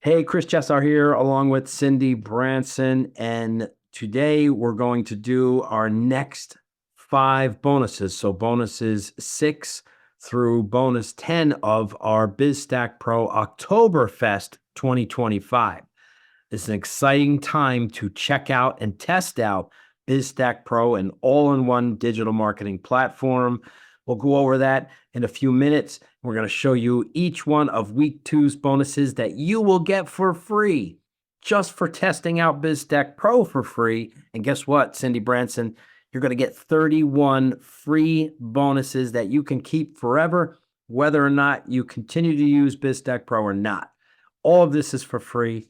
Hey, Chris Chesar here, along with Cindy Branson. And today we're going to do our next 5 bonuses. So, bonuses 6 through bonus 10 of our BizStackPro Octoberfest 2025. It's an exciting time to check out and test out BizStackPro, an all-in-one digital marketing platform. We'll go over that in a few minutes. We're going to show you each one of week 2's bonuses that you will get for free just for testing out BizStackPro for free. And guess what, Cindy Branson? You're going to get 31 free bonuses that you can keep forever, whether or not you continue to use BizStackPro or not. All of this is for free.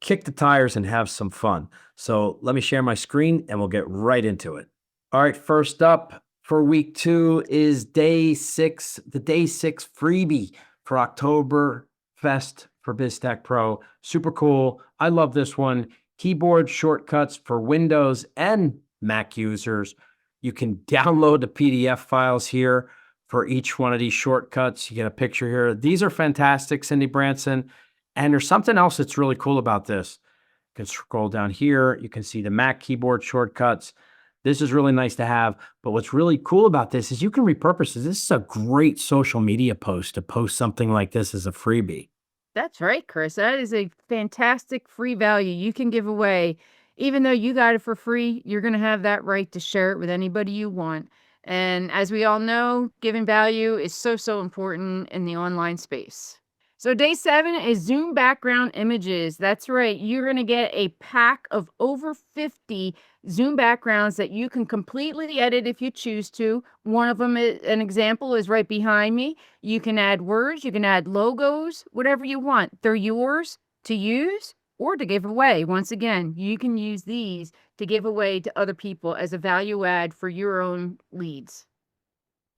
Kick the tires and have some fun. So let me share my screen and we'll get right into it. All right, first up for week 2 is day 6, the day 6 freebie for Octoberfest for BizStackPro. Super cool. I love this one. Keyboard shortcuts for Windows and Mac users. You can download the PDF files here for each one of these shortcuts. You get a picture here. These are fantastic, Cindy Branson. And there's something else that's really cool about this. You can scroll down here. You can see the Mac keyboard shortcuts. This is really nice to have. But what's really cool about this is you can repurpose this. This is a great social media post to post something like this as a freebie. That's right, Chris. That is a fantastic free value you can give away. Even though you got it for free, you're going to have that right to share it with anybody you want. And as we all know, giving value is so important in the online space. So day 7 is Zoom background images. That's right. You're going to get a pack of over 50 Zoom backgrounds that you can completely edit if you choose to. One of them, an example, is right behind me. You can add words, you can add logos, whatever you want. They're yours to use or to give away. Once again, you can use these to give away to other people as a value add for your own leads.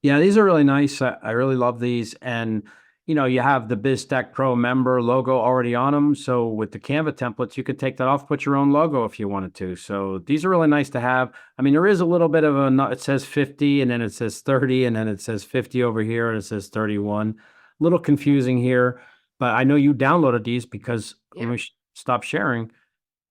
Yeah, these are really nice. I really love these. And you have the BizStackPro member logo already on them. So with the Canva templates, you could take that off, put your own logo if you wanted to. So these are really nice to have. I mean, there is a little bit of it says 50 and then it says 30 and then it says 50 over here and it says 31. A little confusing here, but I know you downloaded these because when we stop sharing,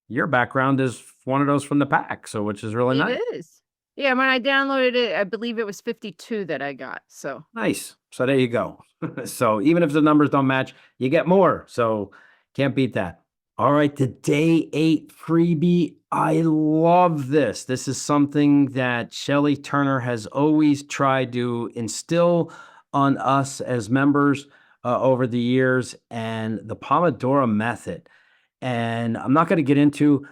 your background is one of those from the pack. So which is really nice. It is. Yeah, when I downloaded it, I believe it was 52 that I got. So nice. So there you go. So even if the numbers don't match, you get more. So can't beat that. All right, the day 8 freebie. I love this. This is something that Shelly Turner has always tried to instill on us as members over the years, and the Pomodoro method. And I'm not going to get into,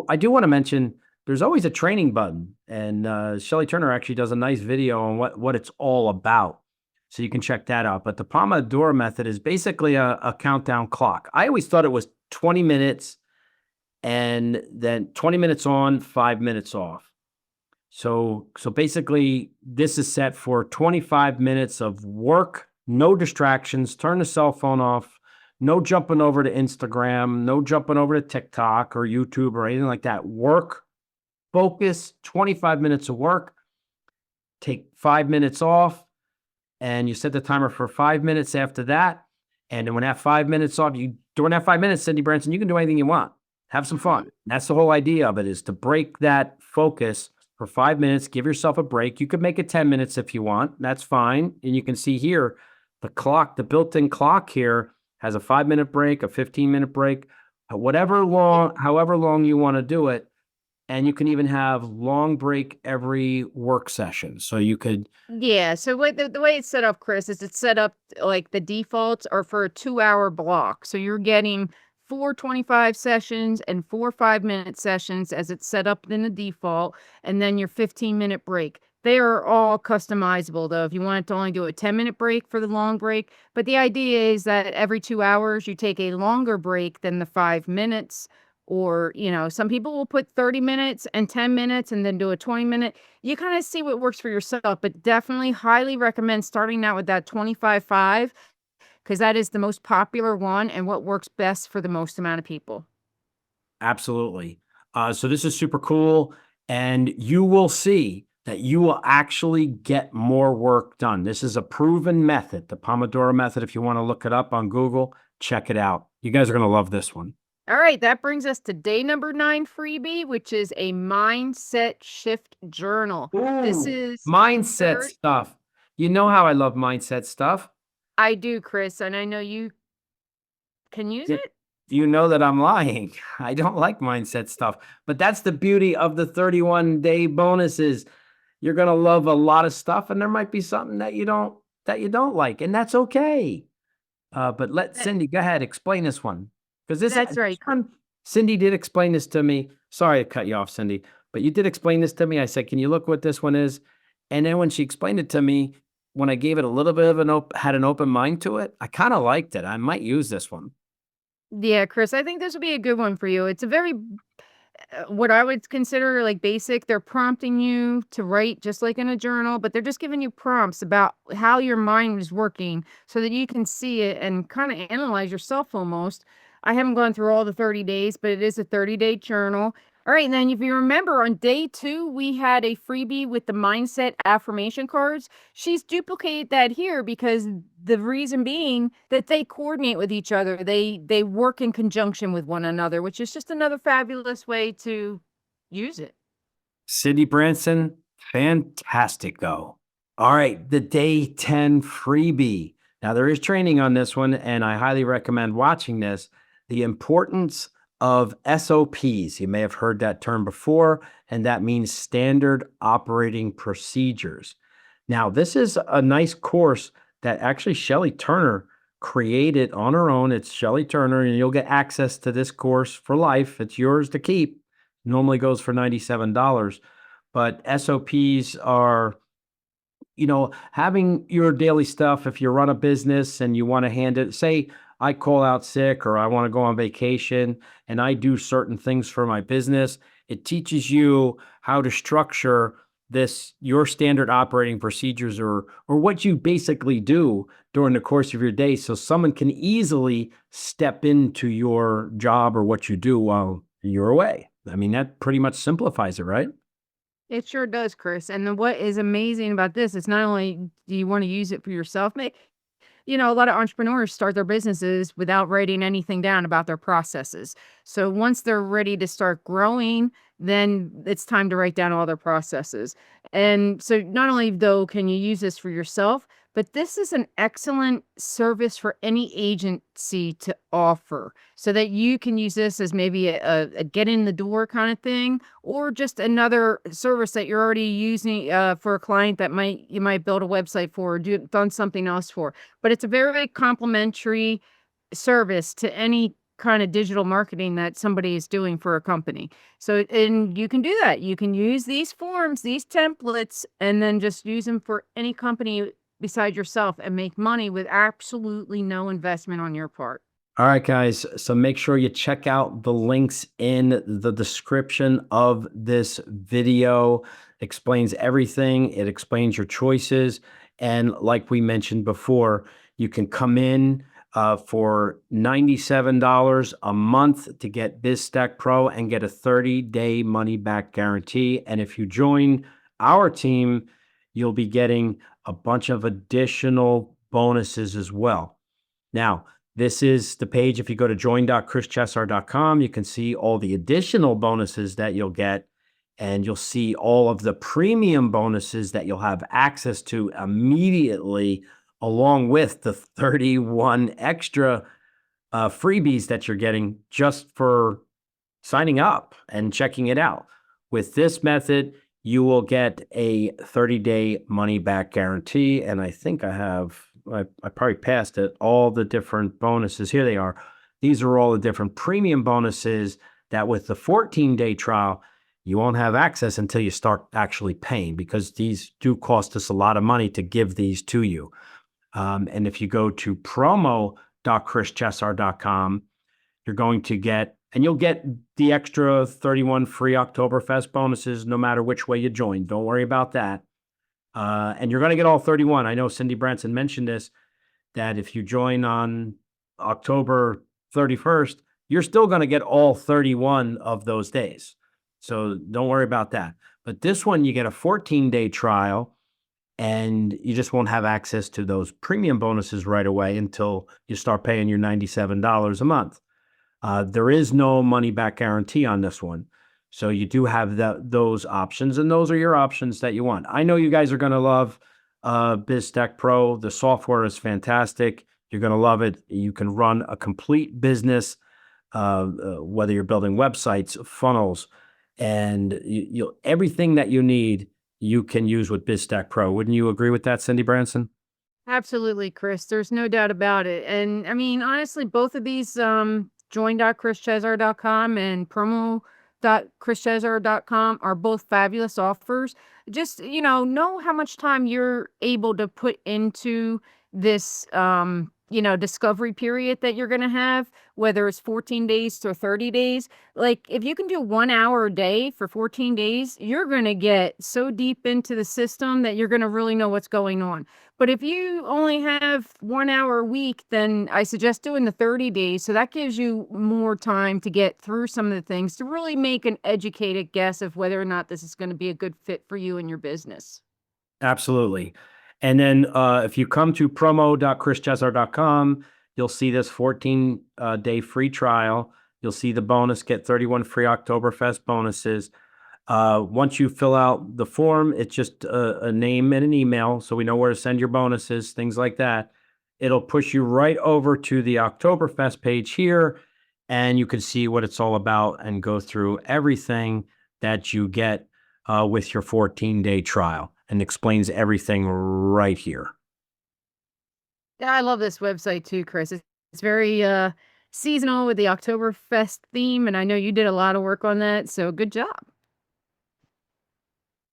I do want to mention there's always a training button, and Shelly Turner actually does a nice video on what it's all about. So you can check that out. But the Pomodoro method is basically a countdown clock. I always thought it was 20 minutes and then 20 minutes on, 5 minutes off. So basically this is set for 25 minutes of work, no distractions, turn the cell phone off, no jumping over to Instagram, no jumping over to TikTok or YouTube or anything like that. Work, focus, 25 minutes of work, take 5 minutes off, and you set the timer for 5 minutes after that. And then when that 5 minutes off, during that 5 minutes, Cindy Branson, you can do anything you want. Have some fun. That's the whole idea of it, is to break that focus for 5 minutes. Give yourself a break. You could make it 10 minutes if you want. That's fine. And you can see here, the clock, the built-in clock here has a 5-minute break, a 15-minute break, however long you want to do it. And you can even have long break every work session. So you could. Yeah. So the way it's set up, Chris, is it's set up like the defaults are for a 2-hour block. So you're getting 4 25 sessions and 4 5-minute sessions as it's set up in the default, and then your 15-minute break. They are all customizable, though, if you wanted to only do a 10-minute break for the long break. But the idea is that every 2 hours, you take a longer break than the 5 minutes. Or, some people will put 30 minutes and 10 minutes and then do a 20-minute. You kind of see what works for yourself, but definitely highly recommend starting out with that 25/5, because that is the most popular one and what works best for the most amount of people. Absolutely. So this is super cool, and you will see that you will actually get more work done. This is a proven method, the Pomodoro method. If you want to look it up on Google, check it out. You guys are going to love this one. All right, that brings us to day number 9 freebie, which is a mindset shift journal. This Ooh, is mindset very stuff. You know how I love mindset stuff. I do, Chris, and I know you can use Y- it. You know that I'm lying. I don't like mindset stuff, but that's the beauty of the 31-day bonuses. You're going to love a lot of stuff, and there might be something that you don't like, and that's okay. But let That Cindy go ahead, explain this one. Because that's this right. one, Cindy did explain this to me. Sorry to cut you off, Cindy, but you did explain this to me. I said, "Can you look what this one is?" And then when she explained it to me, when I gave it a little bit of had an open mind to it, I kind of liked it. I might use this one. Yeah, Chris, I think this would be a good one for you. It's a very what I would consider like basic. They're prompting you to write just like in a journal, but they're just giving you prompts about how your mind is working so that you can see it and kind of analyze yourself almost. I haven't gone through all the 30 days, but it is a 30-day journal. All right, and then if you remember on day 2, we had a freebie with the mindset affirmation cards. She's duplicated that here because the reason being that they coordinate with each other. They work in conjunction with one another, which is just another fabulous way to use it. Cindy Branson, fantastic go. All right, the day 10 freebie. Now, there is training on this one, and I highly recommend watching this. The importance of SOPs. You may have heard that term before, and that means standard operating procedures. Now, this is a nice course that actually Shelley Turner created on her own. It's Shelley Turner, and you'll get access to this course for life. It's yours to keep. Normally goes for $97, but SOPs are, having your daily stuff. If you run a business and you want to hand it, say I call out sick or I want to go on vacation and I do certain things for my business, it teaches you how to structure this, your standard operating procedures, or what you basically do during the course of your day, so someone can easily step into your job or what you do while you're away. I mean, that pretty much simplifies it, right? It sure does, Chris. And then what is amazing about this is not only do you want to use it for yourself, a lot of entrepreneurs start their businesses without writing anything down about their processes. So once they're ready to start growing, then it's time to write down all their processes. And so not only though can you use this for yourself, but this is an excellent service for any agency to offer so that you can use this as maybe a get in the door kind of thing, or just another service that you're already using for a client that you might build a website for or done something else for, but it's a very complimentary service to any kind of digital marketing that somebody is doing for a company. So, and you can do that. You can use these forms, these templates, and then just use them for any company beside yourself and make money with absolutely no investment on your part. All right, guys. So make sure you check out the links in the description of this video. Explains everything. It explains your choices. And like we mentioned before, you can come in for $97 a month to get BizStackPro and get a 30-day money back guarantee. And if you join our team, you'll be getting a bunch of additional bonuses as well. Now, this is the page. If you go to join.chrischesar.com, you can see all the additional bonuses that you'll get, and you'll see all of the premium bonuses that you'll have access to immediately, along with the 31 extra freebies that you're getting just for signing up and checking it out. With this method, you will get a 30-day money back guarantee. And I think I probably passed it, all the different bonuses. Here they are. These are all the different premium bonuses that with the 14-day trial, you won't have access until you start actually paying, because these do cost us a lot of money to give these to you. And if you go to promo.chrischesar.com, you're going to get, and you'll get the extra 31 free Octoberfest bonuses no matter which way you join. Don't worry about that. And you're going to get all 31. I know Cindy Branson mentioned this, that if you join on October 31st, you're still going to get all 31 of those days. So don't worry about that. But this one, you get a 14-day trial, and you just won't have access to those premium bonuses right away until you start paying your $97 a month. There is no money back guarantee on this one. So you do have those options, and those are your options that you want. I know you guys are going to love BizStackPro. The software is fantastic. You're going to love it. You can run a complete business, whether you're building websites, funnels, and everything that you need, you can use with BizStackPro. Wouldn't you agree with that, Cindy Branson? Absolutely, Chris. There's no doubt about it. And I mean, honestly, both of these join.chrischesar.com and promo.chrischesar.com are both fabulous offers. Just, know how much time you're able to put into this discovery period that you're going to have, whether it's 14 days or 30 days. Like if you can do 1 hour a day for 14 days, you're going to get so deep into the system that you're going to really know what's going on. But if you only have 1 hour a week, then I suggest doing the 30 days. So that gives you more time to get through some of the things to really make an educated guess of whether or not this is going to be a good fit for you and your business. Absolutely. And then if you come to promo.chrischesar.com, you'll see this 14-day free trial. You'll see the bonus, get 31 free Octoberfest bonuses. Once you fill out the form, it's just a name and an email, so we know where to send your bonuses, things like that. It'll push you right over to the Octoberfest page here, and you can see what it's all about and go through everything that you get with your 14-day trial, and explains everything right here. Yeah, I love this website too, Chris. It's very seasonal with the Oktoberfest theme, and I know you did a lot of work on that, so good job.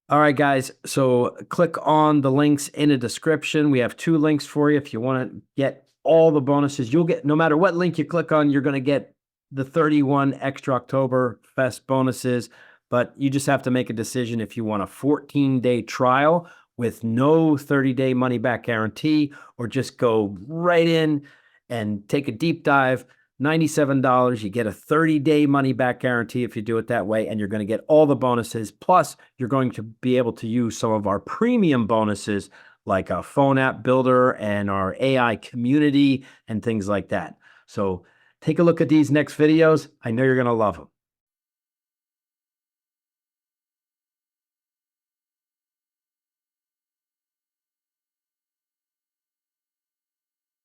All right, guys. So click on the links in the description. We have 2 links for you. If you want to get all the bonuses, you'll get, no matter what link you click on, you're going to get the 31 extra Oktoberfest bonuses. But you just have to make a decision if you want a 14-day trial with no 30-day money back guarantee, or just go right in and take a deep dive. $97. You get a 30-day money back guarantee if you do it that way, and you're going to get all the bonuses. Plus, you're going to be able to use some of our premium bonuses like a phone app builder and our AI community and things like that. So take a look at these next videos. I know you're going to love them.